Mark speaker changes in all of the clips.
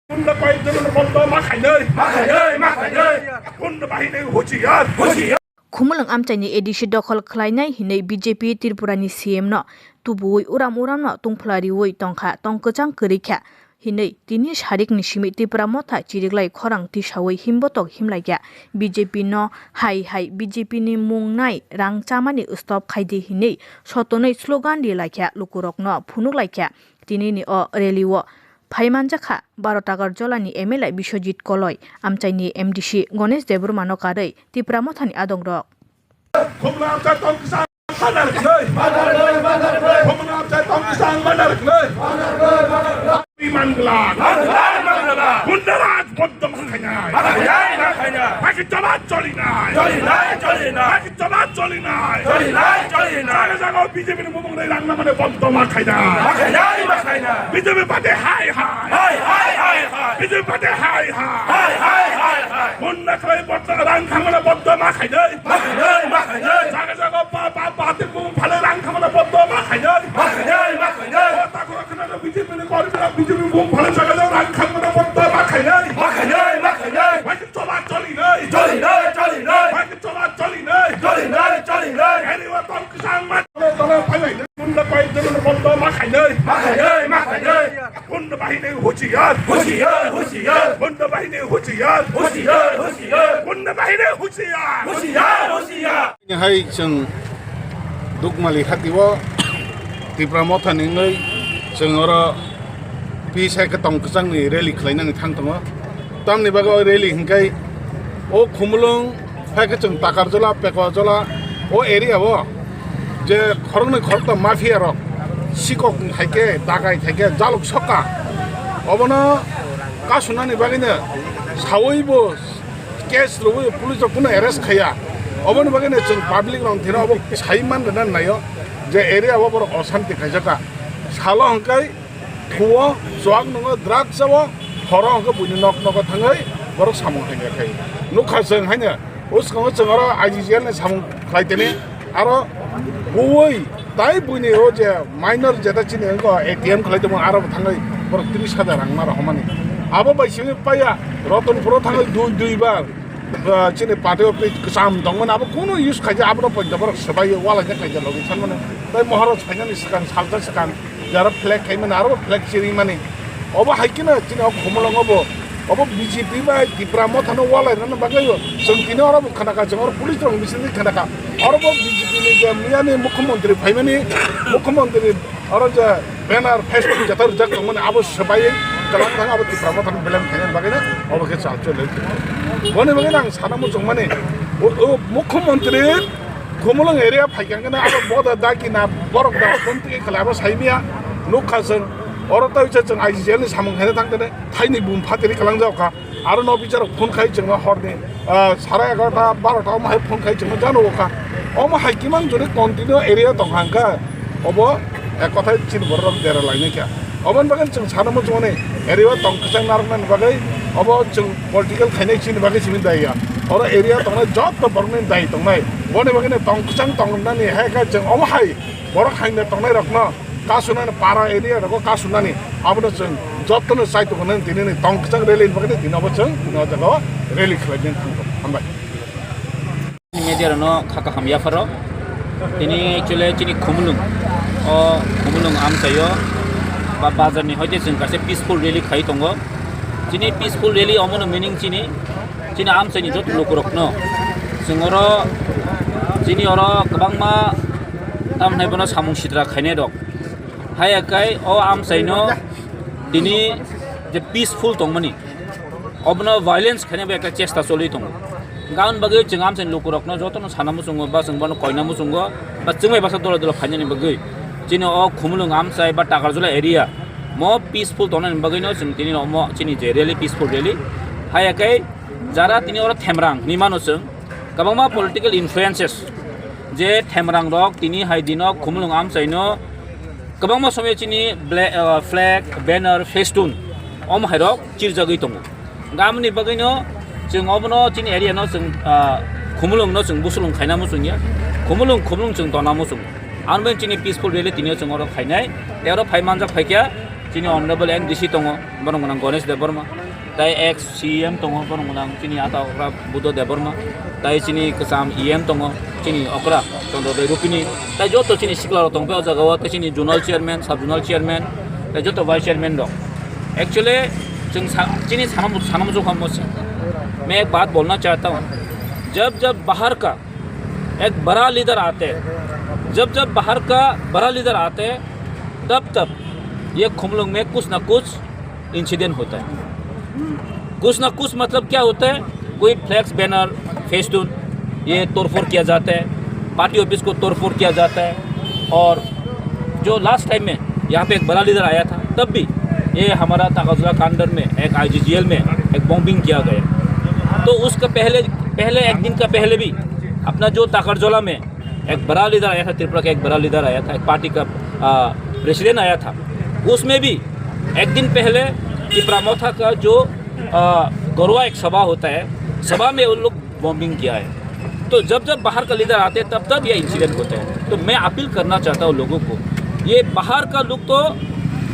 Speaker 1: 군대 바이든은 먼저 막하네. 군대 바이든 호지야.
Speaker 2: Khumulang amchaini edishi dokhol khlainai hinei BJP Tripurani CM no tubui uram no tungphlari woi tongkha tongkachang korikha hinei tini sarik ni simi Tripura motha chiriglai khorang tisawai himbotok himlaikya BJP no hai BJP ni mungnai rang chamani stop khaidi hinei sotonai slogan di laikya lukurok no phunuk laikya tini ni o rally wo Phaimanjakha 12 টাকার জলানি MLA Biswajit Kalai আমচাইনি MDC Ganesh Debbarma কারৈ Tripura মথানি আদংরক
Speaker 1: বিজেপির মুমুংরে রাংনা মানে বন্ধ মাখাইনা BJP পাতে high BJP পাতে high বন্যা খাই বন্ধ রাং খামনা বন্ধ মাখাইনা জায়গা জায়গা পাতে মুম ভালো রাং খামনা বন্ধ মাখাইনা কথা কথা বিজেপি কর্মীরা বিজেপি মুম ভালো জায়গা জায়গা রাং খামনা বন্ধ মাখাইনা ভাই চলা চলি নাই ভাই চলি নাই এনিওয়া তম কিসান মা তলে ফাইলাই 군대 바이든은 먼저 막하네. 군대 바이든 호지야. 군대 바이든 호지야. 군대 바이든 호지야.
Speaker 3: Hai जों दुगमालि खाथियाव त्रिपुरा मथानिङै जों अरा पिसाइखौ तंकचांनि रेलि खालायनानै थांदों तामनि बागै रेलि हिंखाय ओ खुमलुं फायखौ जों ताकारजला पेकवाजला ओ एरियाव যে খরংনি খরতা মাফিয়া রক সিকক থাইকে দাগাই থাইকে জালুক সকা অবনো কাসুনানি বাগিনে সাওইবো কেস লবো পুলিশ কোনো অ্যারেস্ট খায়া অবনো বাগিনে जों পাবলিক রং থিরা অব সাইমান না নাইও যে এরিয়া বড় অশান্তি খাইজাকা সালো হংকাই থুও জোয়াক নङ দ্রাগ যাও হর হংক বুনি নক নক থাङै বড় সামং থাইয়া খাই নুখা जों हायनो उसखौ जों आरो आइजिएल ने सामं खाइतेने आरो বই তাই বুইনি ও যে মাইনর যেটা চিনি এটিএম খালাইতে আরো থাঙै 30,000 রাং মারা হমানি আবো বাইসিনি পাইয়া রতনপুরাव থাঙै দুইবার চিনি পাটেও কাম দংমोन আবো কোনো ইউজ খাইছে আবো পঞ্জাবৰ সবাই ওয়ালাইনে খাইছে লগি সানমানে তাই মহারাজ ফাইনালি সিকান সালজা সিকান যারা ফ্ল্যাগ খাইমানে আরো ফ্ল্যাগ চিরি মানে অব হাইকিনা চিনি খমলংবো अब बीजेपी बा त्रिपुरा मथानो वालायनानै बागैयो जों दिनै अरब खानाका जों अर पुलिस दं बिसोरनि खानाका अरब बीजेपी नि जे मियानि मुख्यमंत्री फाइमानि मुख्यमंत्री अर जे बैनर फेसबुक जतर जक माने अब सबाय कलाम थाङा अब त्रिपुरा मथानो बेलेम खायन बागैना अब के चालचो लै बने बागैना आं सानामु जों माने मुख्यमंत्री खुमलुं एरिया फाइकांगना अब बदा दाकिना बरक दा कोनति खलाबो साइमिया नुखाजों 어렸다 위쳐 정 아이지엘니 사몽해나 당전에 타이니 문 파들이 갈랑자오카 아르노 비자로 폰 카이 정어 허르니 사라야가 다 바로다 마 폰 카이 정어 자노오카 어머 하이기만 저리 컨티뉴 에리아 동한가 어버 এক কথায় চিন বড় দেরা লাইনেকা অবন বাগান 정 사람은 জনে এরিয়া তংকসাং নারমান বাগাই অব 정 পলিটিক্যাল খাইনাই চিন বাগাই চিমিন দাইয়া অর এরিয়া তংনা যত বরনেন দাই তংনাই বনে বাগানে তংকসাং তংনানি হাইকা 정 অম হাই বড় খাইনা তংনাই রকনা কাসুনানি পারা এরিয়া রকো কাসুনানি আবনো जों যতনো সাইতোখনে দিনে তংকচাং রেলি বাগানে দিনাবো जों দিনা জায়গা রেলি খাইবেন থামবাय हामबाय
Speaker 4: मेडियानो खाका हामयाफारो दिनै एक्चुअली चिनि खुमलुं आमचायो बा बाजारनि हयते जों गासै पिसफुल रेली खाइ दङ दिनै पिसफुल रेली अमनो मिनिं चिनि आमचायनि जत लोकरकनो जों अर चिनि अर गोबांमा तामनायबनो सामुं सिद्रा खायनाय दं हायाकाय अ आमचायनो दिनै जे पिसफुल दंमोनि अबनो भायलेन्स खायनाय एक चेष्टा चलि दं गाउन बागै जों आमचायनि लोकरकनो जतनो सानामु जों बा जों बानो कयनामु जों बा जोंबाय बासा दला दला खायनायनि बागै चिनि अ खुमलुं आमचाय बा टाकारजुला एरिया म पिसफुल दंनायनि बागैनो जों दिनै म चिनि जे रेली पिसफुल रेली हायाकाय जारा दिनै अर थेमरां निमानो जों गोबांमा पलिटिकल इनफ्लुएन्सेस जे थेमरां रक दिनै हाय दिनो खुमलुं आमचायनो गोबांमा समय चिनि फ्लेग बेनार फेस्टुन अम हायरक चिरजागै दङ गामनि बागैनो जों अबनो चिनि एरियानो जों खुमलुंनो जों बुसुलुं खायनामु जोंनिया खुमलुं जों दनामु जों आनबे चिनि पिसफुल रेली दिनै जों अर खायनाय तेरो फाइमानजा फाइकिया chini honorable NDC tongo borong manang Ganesh Deborma tai ex CM tongo borong manang chini ata okra Buddha Deborma tai chini kesam EM tongo chini okra Chandra Rupini tai joto chini sikla tong pe jagawa tai chini zonal chairman sub zonal chairman tai joto vice chairman dong actually चीनी सानम से मैं एक बात बोलना चाहता हूँ जब बाहर का एक बड़ा लीडर आते हैं जब बाहर का बड़ा लीडर आते हैं तब ये खुमलुंग में कुछ ना कुछ इंसिडेंट होता है कुछ ना कुछ मतलब क्या होता है कोई फ्लैक्स बैनर फेस्टून ये तोड़फोड़ किया जाता है पार्टी ऑफिस को तोड़फोड़ किया जाता है और जो लास्ट टाइम में यहाँ पे एक बड़ा लीडर आया था तब भी ये हमारा ताकाजुला कांडर में एक IGGL में एक बॉम्बिंग किया गया तो उसका पहले एक दिन का पहले भी अपना जो ताकरजोला में एक बड़ा लीडर आया था त्रिपुरा का एक बड़ा लीडर आया था एक पार्टी का प्रेसिडेंट आया था उसमें भी एक दिन पहले त्रिपुरा मोथा का जो गौरवा एक सभा होता है सभा में उन लोग बॉम्बिंग किया है तो जब बाहर का लीडर आते हैं तब ये इंसिडेंट होते हैं तो मैं अपील करना चाहता हूँ लोगों को ये बाहर का लोग तो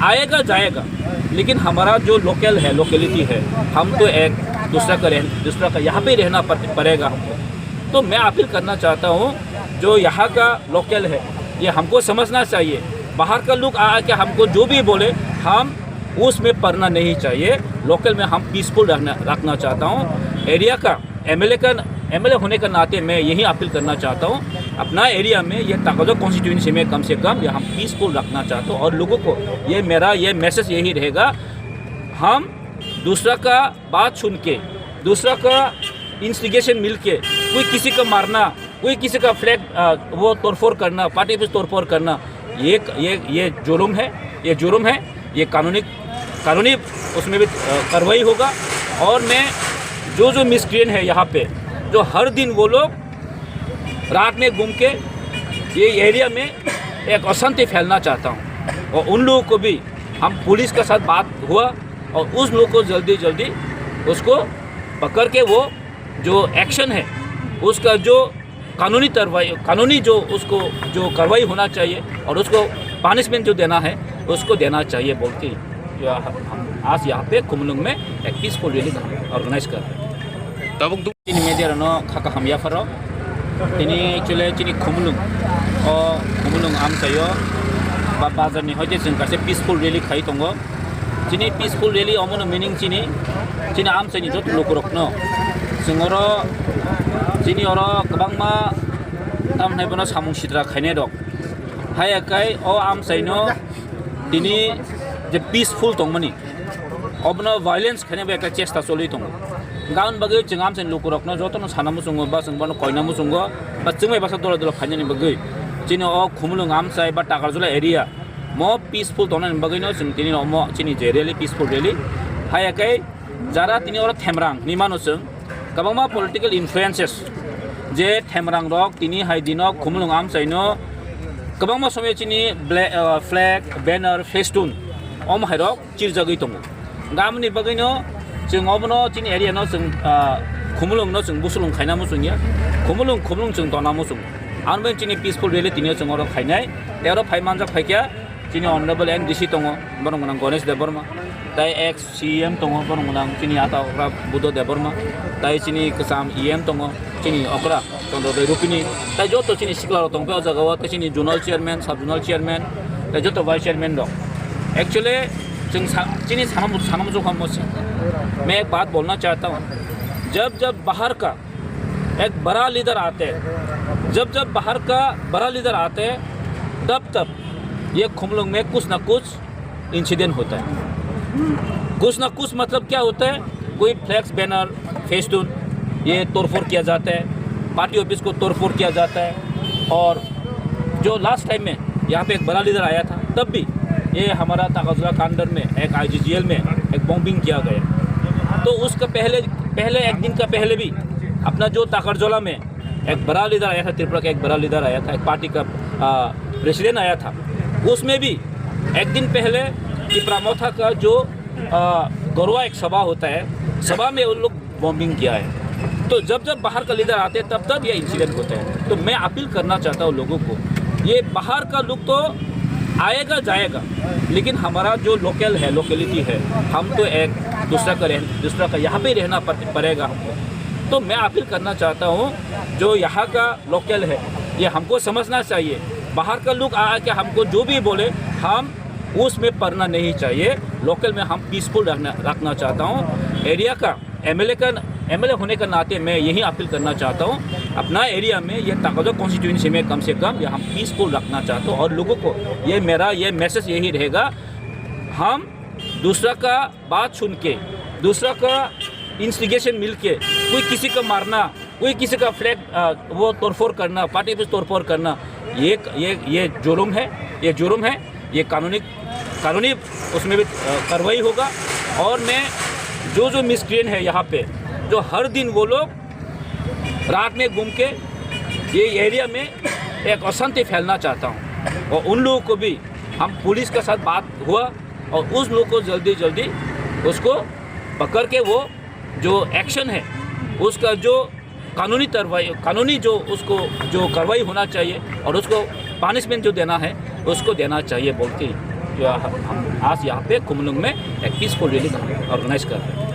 Speaker 4: आएगा जाएगा लेकिन हमारा जो लोकल है लोकेलिटी है हम तो एक दूसरा का यहाँ पे रहना पड़ेगा हमको तो मैं अपील करना चाहता हूँ जो यहाँ का लोकल है ये हमको समझना चाहिए बाहर का लोग आके हमको जो भी बोले हम उसमें पड़ना नहीं चाहिए लोकल में हम पीसफुल रखना चाहता हूँ एरिया का एमएलए होने का नाते मैं यही अपील करना चाहता हूँ अपना एरिया में ये ताकतों कॉन्स्टिट्यूंसी में कम से कम ये हम पीसफुल रखना चाहता हूँ और लोगों को ये मैसेज यही रहेगा हम दूसरा का बात सुन के दूसरा का इंस्टिगेशन मिल के कोई किसी का मारना कोई किसी का फ्लैग वो तोड़फोड़ करना पार्टी ऑफिस तोड़फोड़ करना ये जुर्म है ये कानूनी उसमें भी कार्रवाई होगा और मैं जो मिसक्रिएंट है यहाँ पे जो हर दिन वो लोग रात में घूम के ये एरिया में एक अशांति फैलना चाहता हूँ और उन लोगों को भी हम पुलिस के साथ बात हुआ और उस लोगों को जल्दी उसको पकड़ के वो जो एक्शन है उसका जो कानूनी जो उसको जो कार्रवाई होना चाहिए और उसको पनिशमेंट जो देना है उसको देना चाहिए बोल के हम आज यहाँ पे खुमलुंग में एक पीसफुल रैली ऑर्गेनाइज कर रहे हैं Ini media no kakak ham ya faro. Ini actually ini khumulung am sayo. Bazar ni hoje jeng kase peaceful rally khai tongo. Ini peaceful rally amono meaning ini am sayo ni jot lokorok no. Singoro ini oro kabang ma tam nai bono samung sidra khaine dok. Hai akai o am sayo no ini je peaceful tongmani. Obno violence khaine ba ekta chesta choli tongo. गाउन बगै चिंगाम से लोक रखना जो तो सानामु सुंगो बा संगबनो कोइनामु सुंगो बा चिंगमै बासा दल दल खानि बगै चिनि ओ खुमुलुंग आम साइ बा टाकारजुला एरिया मो पीसफुल तोन बगैनो जों तिनि मो चिनि जे रियली पीसफुल रियली हायाकै जारा तिनि और थेमरां निमानो जों गबांमा पॉलिटिकल इन्फ्लुएंसेस जे थेमरां रक तिनि हाय दिनो खुमुलुंग आम साइनो गबांमा समय चिनि फ्लैग बैनर फेस्टून ओम हायरक चिरजागै दंगो गामनि बगैनो जों अबनो चिनि एरिया न जों खुमुलुंग न जों बुसुलुंग खायनामु जोंया खुमुलुंग जों दनामु जों आनबे चिनि पीसफुल रियली तिनि जों और खायनाय तेरो फाइमानजा फायकिया चिनि ऑनरेबल NDC दंगो बरं गोनां गणेश देबबर्मा ताइ एक्स CM दंगो बरं गोनां चिनि आता ओकरा बुद्ध देबबर्मा ताइ चिनि कसाम EM दंगो चिनि ओकरा चन्द्र रुपिनी ताइ जतो चिनि सिक्ला दं पे जगाव ताइ चिनि जोनल चेयरमैन सब जोनल चेयरमैन ताइ जतो वाइस चेयरमैन दं एक्चुअली जों चिनि सानम से मैं एक बात बोलना चाहता हूँ जब बाहर का एक बड़ा लीडर आते हैं जब बाहर का बड़ा लीडर आते हैं तब ये खुमलुंग में कुछ ना कुछ इंसिडेंट होता है कुछ ना कुछ मतलब क्या होता है कोई फ्लैक्स बैनर फेस्टून ये तोड़फोड़ किया जाता है पार्टी ऑफिस को तोड़फोड़ किया जाता है और जो लास्ट टाइम में यहाँ पे एक बड़ा लीडर आया था तब भी ये हमारा ताकाजुला कांडर में एक IGGL में एक बॉम्बिंग किया गया तो उसका पहले एक दिन का पहले भी अपना जो ताकरजोला में एक बड़ा लीडर आया था त्रिपुरा का एक बड़ा लीडर आया था एक पार्टी का प्रेसिडेंट आया था उसमें भी एक दिन पहले त्रिपुरा मोथा का जो गौरवा एक सभा होता है सभा में उन लोग बॉम्बिंग किया है तो जब बाहर का लीडर आते हैं तब ये इंसिडेंट होते हैं तो मैं अपील करना चाहता हूँ लोगों को ये बाहर का लोग तो आएगा जाएगा लेकिन हमारा जो लोकल है, लोकेलिटी है, हम तो एक दूसरा का यहाँ पे रहना पड़ेगा हमको। तो मैं अपील करना चाहता हूँ, जो यहाँ का लोकल है ये हमको समझना चाहिए। बाहर का लोग आके हमको जो भी बोले हम उसमें पढ़ना नहीं चाहिए। लोकल में हम पीसफुल रखना चाहता हूँ। एरिया का एमएलए होने का नाते मैं यही अपील करना चाहता हूँ, अपना एरिया में ये ताकतवर कॉन्स्टिट्यूंसी में कम से कम ये हम पीसफुल रखना चाहता हूँ। और लोगों को ये मैसेज यही रहेगा, हम दूसरा का बात सुन के, दूसरा का इंस्टिगेशन मिल के कोई किसी का मारना, कोई किसी का फ्लैग वो तोड़फोड़ करना, पार्टी पे तोड़फोड़ करना, ये जुर्म है, ये कानूनी उसमें भी कार्रवाई होगा। और मैं जो मिसक्रिएंट है यहाँ पे, जो हर दिन वो लोग रात में घूम के ये एरिया में एक अशांति फैलना चाहता हूँ, और उन लोगों को भी हम पुलिस के साथ बात हुआ और उस लोगों को जल्दी उसको पकड़ के वो जो एक्शन है उसका जो कानूनी जो उसको जो कार्रवाई होना चाहिए और उसको पनिशमेंट जो देना है उसको देना चाहिए बोल के हम आज यहाँ पे कुमलुंग में एक पीसफुल रैली ऑर्गेनाइज कर रहे हैं।